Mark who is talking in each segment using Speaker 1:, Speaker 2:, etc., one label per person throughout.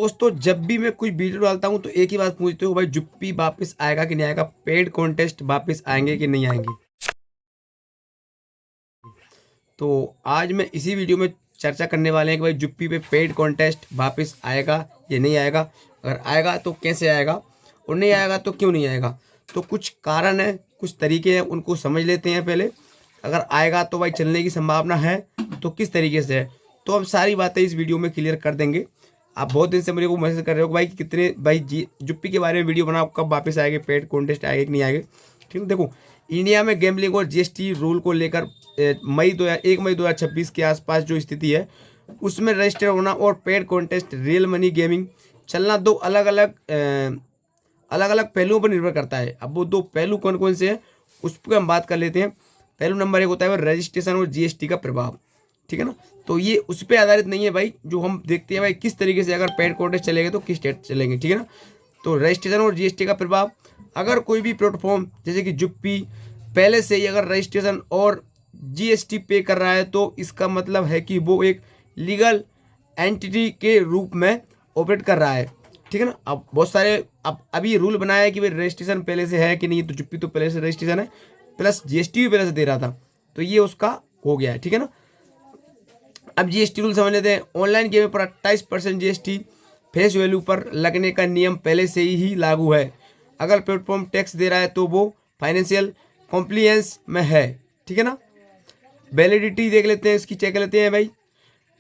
Speaker 1: दोस्तों जब भी मैं कोई वीडियो डालता हूँ तो एक ही बात पूछते हो भाई, जुप्पी वापस आएगा कि नहीं आएगा, पेड कॉन्टेस्ट वापस आएंगे कि नहीं आएंगे। तो आज मैं इसी वीडियो में चर्चा करने वाले हैं कि भाई जुप्पी पे पेड कॉन्टेस्ट वापस आएगा या नहीं आएगा। अगर आएगा तो कैसे आएगा और नहीं आएगा तो क्यों नहीं आएगा। तो कुछ कारण है, कुछ तरीके हैं, उनको समझ लेते हैं पहले। अगर आएगा तो भाई चलने की संभावना है तो किस तरीके से है, तो हम सारी बातें इस वीडियो में क्लियर कर देंगे। आप बहुत दिन से मेरे को मैसेज कर रहे हो कि भाई कितने भाई जुप्पी के बारे में वीडियो बनाओ, कब वापस आएंगे, पेड कॉन्टेस्ट आएगा कि नहीं आएगा। ठीक है, देखो इंडिया में गैम्बलिंग और जीएसटी रूल को लेकर मई 2026 के आसपास जो स्थिति है उसमें रजिस्टर होना और paid contest real money gaming चलना दो अलग अलग पहलुओं पर निर्भर करता है। अब वो दो पहलू कौन कौन से हैं उस पर हम बात कर लेते हैं। पहलू नंबर 1 होता है रजिस्ट्रेशन और जीएसटी का प्रभाव। ठीक है ना, तो ये उस पर आधारित नहीं है भाई, जो हम देखते हैं भाई किस तरीके से अगर पेड कॉन्टेस्ट चलेंगे तो किस स्टेट चलेंगे। ठीक है ना, तो रजिस्ट्रेशन और जीएसटी का प्रभाव, अगर कोई भी प्लेटफॉर्म जैसे कि जुप्पी पहले से ही अगर रजिस्ट्रेशन और जीएसटी पे कर रहा है तो इसका मतलब है कि वो एक लीगल एंटिटी के रूप में ऑपरेट कर रहा है। ठीक है ना, अब बहुत सारे अब अभी रूल बनाया है कि भाई रजिस्ट्रेशन पहले से है कि नहीं, तो जुप्पी तो पहले से रजिस्ट्रेशन है प्लस जीएसटी भी पहले से दे रहा था, तो ये उसका हो गया है। ठीक है ना, अब जीएसटी रूल समझ लेते हैं। ऑनलाइन गेम पर 28% जीएसटी फेस वैल्यू पर लगने का नियम पहले से ही लागू है। अगर प्लेटफॉर्म टैक्स दे रहा है तो वो फाइनेंशियल कॉम्प्लियंस में है। ठीक है ना, वैलिडिटी देख लेते हैं, इसकी चेक लेते हैं भाई।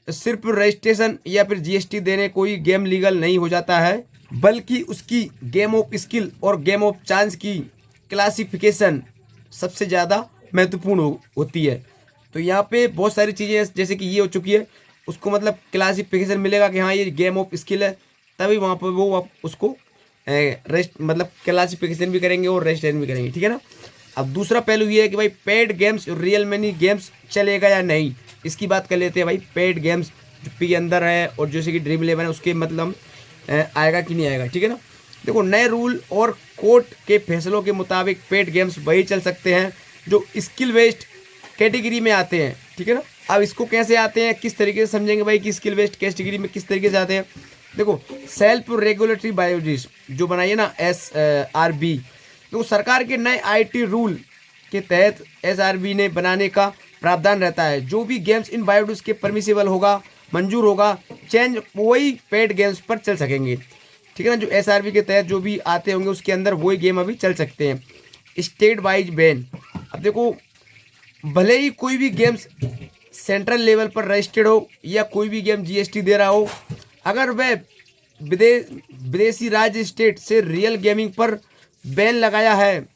Speaker 1: सिर्फ रजिस्ट्रेशन या फिर जीएसटी देने कोई गेम लीगल नहीं हो जाता है, बल्कि उसकी गेम ऑफ स्किल और गेम ऑफ चांस की क्लासिफिकेशन सबसे ज़्यादा महत्वपूर्ण होती है। तो यहाँ पे बहुत सारी चीज़ें जैसे कि ये हो चुकी है, उसको मतलब क्लासिफिकेशन मिलेगा कि हाँ ये गेम ऑफ स्किल है, तभी वहाँ पर वो आप उसको मतलब क्लासिफिकेशन भी करेंगे और रजिस्ट्रेशन भी करेंगे। ठीक है ना, अब दूसरा पहलू ये है कि भाई paid games real money games चलेगा या नहीं, इसकी बात कर लेते हैं भाई। पेड गेम्स जुप्पी के अंदर है और जैसे कि ड्रीम 11 है उसके मतलब आएगा कि नहीं आएगा। ठीक है ना, देखो नए रूल और कोर्ट के फैसलों के मुताबिक पेड गेम्स वही चल सकते हैं जो स्किल बेस्ड कैटेगरी में आते हैं। ठीक है ना, अब इसको कैसे आते हैं, किस तरीके से समझेंगे भाई कि स्किल बेस्ड कैटेगरी में किस तरीके से आते हैं। देखो सेल्फ रेगुलेटरी बायोजिस जो बनाइए ना SRB, तो सरकार के नए आईटी रूल के तहत SRB ने बनाने का प्रावधान रहता है। जो भी गेम्स इन बायोडिस के परमिसिबल होगा, मंजूर होगा, चेंज वही पेड गेम्स पर चल सकेंगे। ठीक है ना, जो SRB के तहत जो भी आते होंगे उसके अंदर वही गेम अभी चल सकते हैं। स्टेट वाइज बैन, अब देखो भले ही कोई भी गेम्स सेंट्रल लेवल पर रजिस्टर्ड हो या कोई भी गेम जीएसटी दे रहा हो, अगर वह विदेशी राज्य स्टेट से रियल गेमिंग पर बैन लगाया है,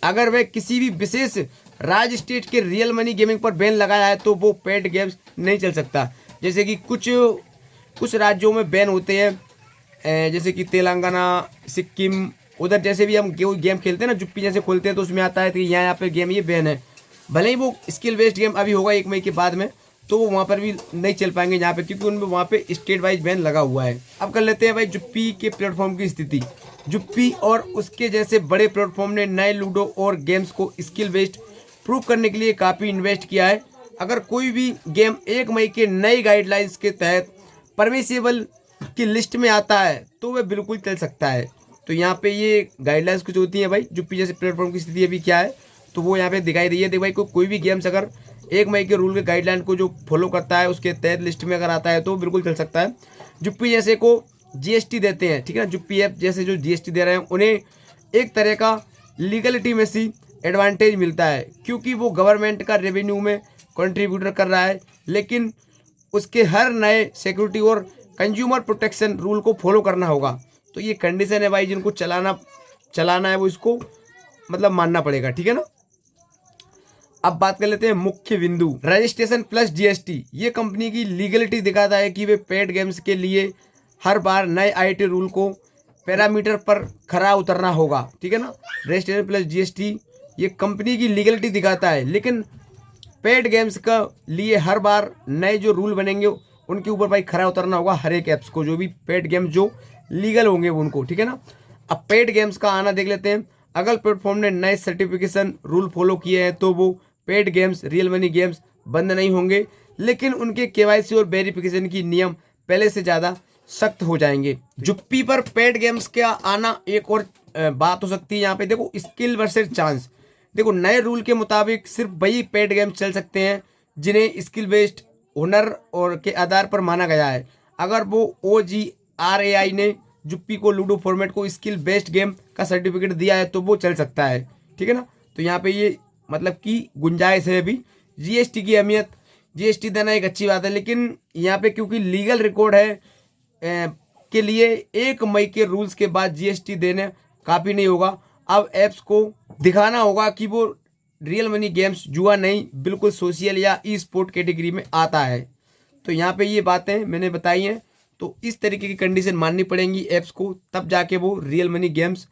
Speaker 1: अगर वह किसी भी विशेष राज्य स्टेट के रियल मनी गेमिंग पर बैन लगाया है तो वो पेड गेम्स नहीं चल सकता। जैसे कि कुछ राज्यों में बैन होते हैं, जैसे कि तेलंगाना, सिक्किम, उधर जैसे भी हम गेम खेलते हैं ना, जुप्पी जैसे खोलते हैं तो उसमें आता है कि यहाँ पे गेम ये बैन है। भले ही वो स्किल बेस्ड गेम अभी होगा 1 मई के बाद में, तो वो वहाँ पर भी नहीं चल पाएंगे यहाँ पे, क्योंकि उनमें वहाँ पे स्टेट वाइज बैन लगा हुआ है। अब कर लेते हैं भाई जुप्पी के प्लेटफॉर्म की स्थिति। जुप्पी और उसके जैसे बड़े प्लेटफॉर्म ने नए लूडो और गेम्स को स्किल बेस्ड प्रूव करने के लिए काफ़ी इन्वेस्ट किया है। अगर कोई भी गेम 1 मई के नई गाइडलाइंस के तहत परमिसिबल की लिस्ट में आता है तो वह बिल्कुल चल सकता है। तो यहाँ पे ये गाइडलाइंस कुछ होती हैं भाई, जुप्पी जैसे प्लेटफॉर्म की स्थिति अभी क्या है तो वो यहाँ पे दिखाई दी है। देख भाई कोई भी गेम्स अगर 1 मई के रूल के गाइडलाइन को जो फॉलो करता है उसके तहत लिस्ट में अगर आता है तो बिल्कुल चल सकता है। जुप्पी जैसे को जीएसटी देते हैं, ठीक है ना, जुप्पी ऐप जैसे जो जीएसटी दे रहे हैं उन्हें एक तरह का लीगलिटी में सी एडवांटेज मिलता है, क्योंकि वो गवर्नमेंट का रेवेन्यू में कंट्रीब्यूटर कर रहा है, लेकिन उसके हर नए सिक्योरिटी और कंज्यूमर प्रोटेक्शन रूल को फॉलो करना होगा। तो ये कंडीशन है भाई, जिनको चलाना है वो इसको मतलब मानना पड़ेगा। ठीक है ना, अब बात कर लेते हैं मुख्य बिंदु रजिस्ट्रेशन प्लस जीएसटी। ये कंपनी की लीगलिटी दिखाता है कि वे पेड गेम्स के लिए हर बार नए आईटी रूल को पैरामीटर पर खरा उतरना होगा। ठीक है ना, रजिस्ट्रेशन प्लस जीएसटी ये कंपनी की लीगलिटी दिखाता है, लेकिन पेड गेम्स का लिए हर बार नए जो रूल बनेंगे उनके ऊपर भाई खरा उतरना होगा हर एक ऐप्स को, जो भी पेड गेम्स जो लीगल होंगे उनको। ठीक है ना, अब पेड गेम्स का आना देख लेते हैं। अगर प्लेटफॉर्म ने नए सर्टिफिकेशन रूल फॉलो किए हैं तो वो paid games real money games बंद नहीं होंगे, लेकिन उनके केवाईसी और वेरिफिकेशन की नियम पहले से ज़्यादा सख्त हो जाएंगे। जुप्पी पर पेड गेम्स का आना एक और बात हो सकती है। यहाँ पे देखो स्किल वर्सेस चांस। देखो नए रूल के मुताबिक सिर्फ वही पेड गेम्स चल सकते हैं जिन्हें स्किल बेस्ड हुनर और के आधार पर माना गया है। अगर वो OGRAI ने जुप्पी को लूडो फॉर्मेट को स्किल बेस्ड गेम का सर्टिफिकेट दिया है तो वो चल सकता है, ठीक है ना। तो यहाँ पे ये मतलब कि गुंजाइश है अभी। GST की अहमियत, GST देना एक अच्छी बात है, लेकिन यहाँ पे क्योंकि लीगल रिकॉर्ड है के लिए 1 मई के रूल्स के बाद GST देने काफ़ी नहीं होगा। अब ऐप्स को दिखाना होगा कि वो रियल मनी गेम्स जुआ नहीं, बिल्कुल सोशल या ई स्पोर्ट कैटेगरी में आता है। तो यहाँ पे ये बातें मैंने बताई हैं। तो इस तरीके की कंडीशन माननी पड़ेंगी ऐप्स को, तब जाके वो रियल मनी गेम्स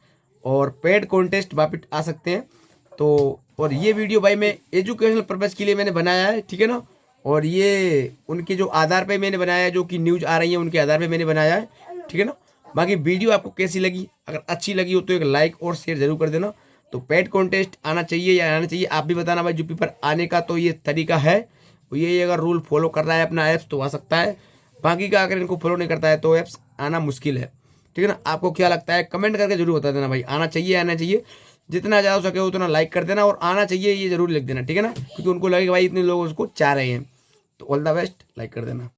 Speaker 1: और पेड कॉन्टेस्ट वापस आ सकते हैं। तो और ये वीडियो भाई मैं एजुकेशनल पर्पज़ के लिए मैंने बनाया है, ठीक है ना। और ये उनके जो आधार पे मैंने बनाया है, जो कि न्यूज़ आ रही है उनके आधार पे मैंने बनाया है, ठीक है ना। बाकी वीडियो आपको कैसी लगी, अगर अच्छी लगी हो तो एक लाइक और शेयर जरूर कर देना। तो पेड कॉन्टेस्ट आना चाहिए या आना चाहिए, आप भी बताना भाई। जुप्पी पर आने का तो ये तरीका है, ये अगर रूल फॉलो कर रहा है अपना ऐप्स तो आ सकता है। बाकी का अगर इनको फॉलो नहीं करता है तो ऐप्स आना मुश्किल है, ठीक है ना। आपको क्या लगता है कमेंट करके जरूर बता देना भाई, आना चाहिए आना चाहिए। जितना ज़्यादा हो सके उतना लाइक कर देना और आना चाहिए ये जरूर लिख देना, ठीक है ना, क्योंकि उनको लगेगा भाई इतने लोग उसको चाह रहे हैं। तो ऑल द बेस्ट, लाइक कर देना।